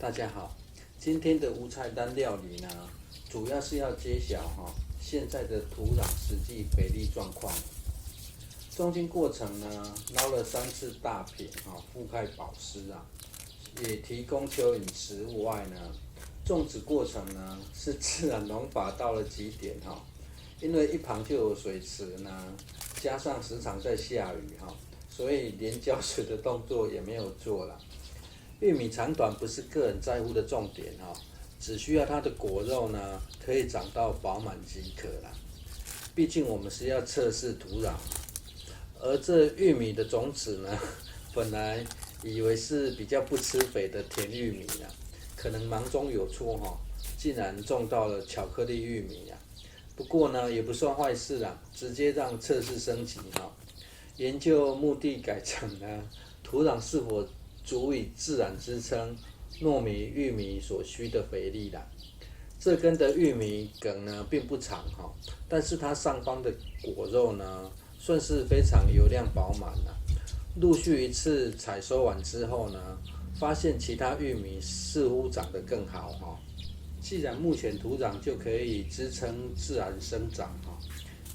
大家好，今天的无菜单料理呢，主要是要揭晓现在的土壤实际肥力状况。种经过程呢，捞了3次大品覆盖保湿也提供蚯蚓食物外呢，种植过程呢是自然农法到了极点因为一旁就有水池呢，加上时常在下雨所以连浇水的动作也没有做了。玉米长短不是个人在乎的重点只需要它的果肉呢可以长到饱满即可啦。毕竟我们是要测试土壤，而这玉米的种子呢，本来以为是比较不吃肥的甜玉米啦，可能忙中有错竟然种到了巧克力玉米不过呢也不算坏事啦，直接让测试升级研究目的改成呢土壤是否足以自然支撑糯米、玉米所需的肥力啦。这根的玉米梗呢并不长但是它上方的果肉呢算是非常油亮饱满啦。陆续一次采收完之后呢，发现其他玉米似乎长得更好既然目前土壤就可以支撑自然生长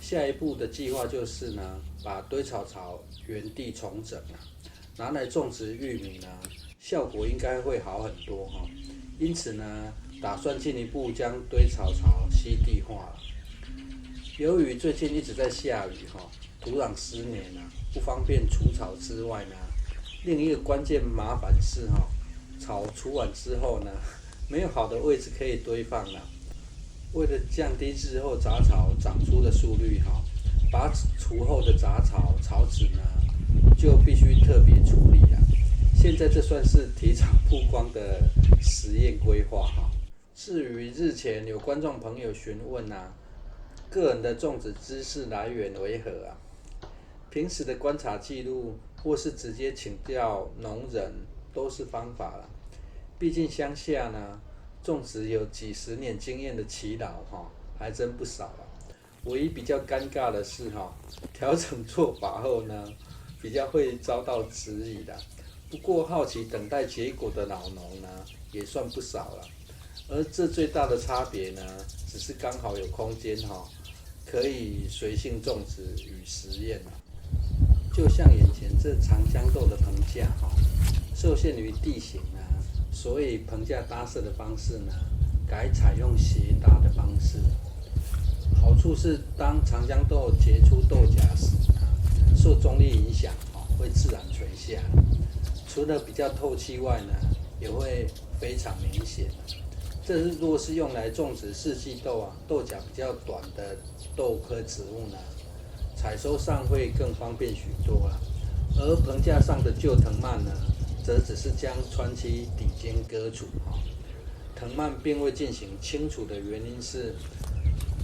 下一步的计划就是呢，把堆草槽原地重整拿来种植玉米呢，效果应该会好很多因此呢，打算进一步将堆草槽稀地化了。由于最近一直在下雨土壤湿黏不方便除草之外呢，另一个关键麻烦是草除完之后呢，没有好的位置可以堆放了。为了降低日后杂草长出的速率拔除后的杂草草籽呢就必须特别处理了。现在这算是提早曝光的实验规划至于日前有观众朋友询问个人的种植知识来源为何平时的观察记录或是直接请教农人都是方法啦。毕竟乡下呢，种植有几十年经验的耆老还真不少啦。唯一比较尴尬的是调整做法后呢，比较会遭到质疑的。不过好奇等待结果的老农呢，也算不少了。而这最大的差别呢，只是刚好有空间可以随性种植与实验就像眼前这长江豆的棚架受限于地形所以棚架搭设的方式呢，改采用斜搭的方式。好处是当长江豆结出豆荚时受重力影响会自然垂下，除了比较透气外呢，也会非常明显。这若是用来种植四季豆豆荚比较短的豆科植物呢，采收上会更方便许多啦。而棚架上的旧藤蔓呢，则只是将川崎底尖割除藤蔓并未进行清除的原因是，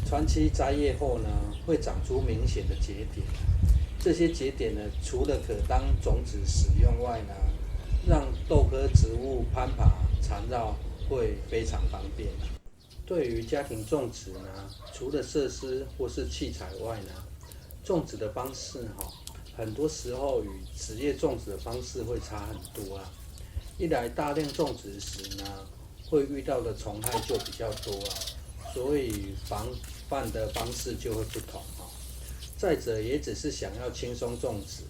川崎摘叶后呢，会长出明显的节点。这些节点呢，除了可当种子使用外呢，让豆科植物攀爬缠绕会非常方便。对于家庭种植呢，除了设施或是器材外呢，种植的方式很多时候与职业种植的方式会差很多一来大量种植时呢，会遇到的虫害就比较多所以防范的方式就会不同再者也只是想要轻松种植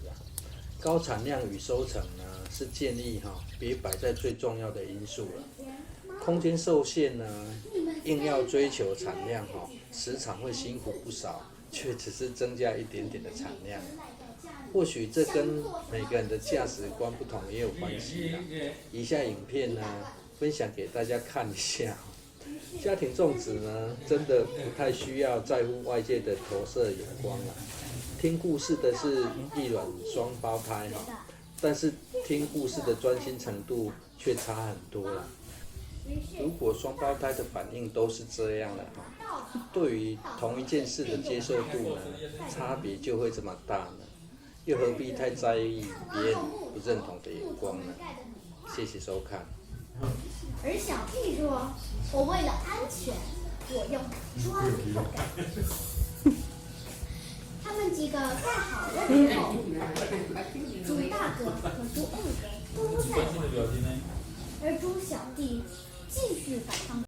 高产量与收成呢，是建议别摆在最重要的因素了。空间受限呢，硬要追求产量时常会辛苦不少，却只是增加一点点的产量。或许这跟每个人的价值观不同也有关系以下影片呢，分享给大家看一下家庭种植呢，真的不太需要在乎外界的投射眼光听故事的是异卵双胞胎但是听故事的专心程度却差很多了。如果双胞胎的反应都是这样的对于同一件事的接受度呢，差别就会这么大呢，又何必太在意别人不认同的眼光呢？谢谢收看。而小 P 说：“我为了安全，我用砖头盖。”他们几个盖好了以后，猪大哥和猪二哥都在玩，而猪小弟继续赶上